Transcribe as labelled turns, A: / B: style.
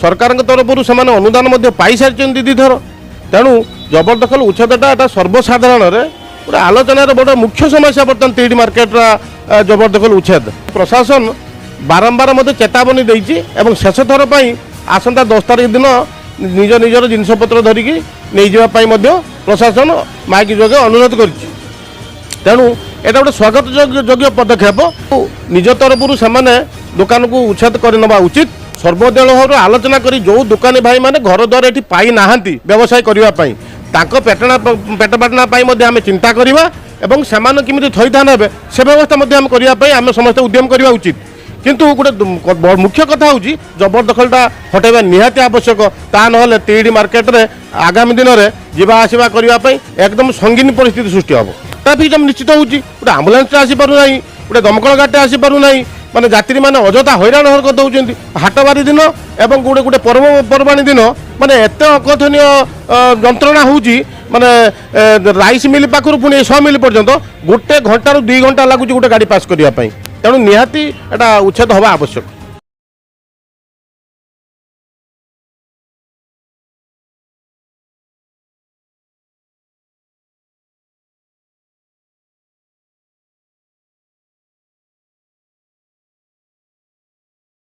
A: सरकार तरफ से अनुदान पाई सारी दीदीथर तेणु जबरदखल उच्छेदटा एटा सर्वसाधारण गोटे आलोचनार बड़ मुख्य समस्या बर्तमान तीड़ी मार्केट जबरदखल उच्छेद प्रशासन बारंबार चेतावनी देती शेष थर पर आसंता 10 तारिख दिन निज निजर जिनपतर धरिकी नहीं जावाई प्रशासन माइक जोगे अनुरोध कर तेणु यहाँ गोटे स्वागत योग्य पदक्षेप निज तरफ से दुकान को उच्छेद करने उचित सर्वदल आलोचना करी जो दुकानी भाई माने घर द्वार ये पाई ना व्यवसाय करने पेट पाटना आम चिंता करवा एवं से किमी थईथान हे से व्यवस्था करने आम समस्त उद्यम करवा उचित किंतु गोटे मुख्य कथा हूँ जबरदखलटा हटेबा निहाती आवश्यक ता ना तीड़ी मार्केट रे आगामी दिन में जीवा आसवा करने एकदम संगीन परिस्थिति सृष्टि हम ट्राफिक जाम निश्चित हो गोटे आम्बुलांस आसीपार गोटे दमकल गाड़ी आसीपार माने यात्री माने अजथा हैरान हरकत होउछन्ती हाटबारी दिन एवं गोटे गोटे पर्वपर्वाणी दिन माने एत अकथनीय जंत्रणा होउची माने राइस मिल पाखरु पुणी 100 मिल पर्यंत गोटे घंटा 2 घंटा लगुच गोटे गाड़ी पास करने तेणु निहाती एटा उच्छेद हवा आवश्यक।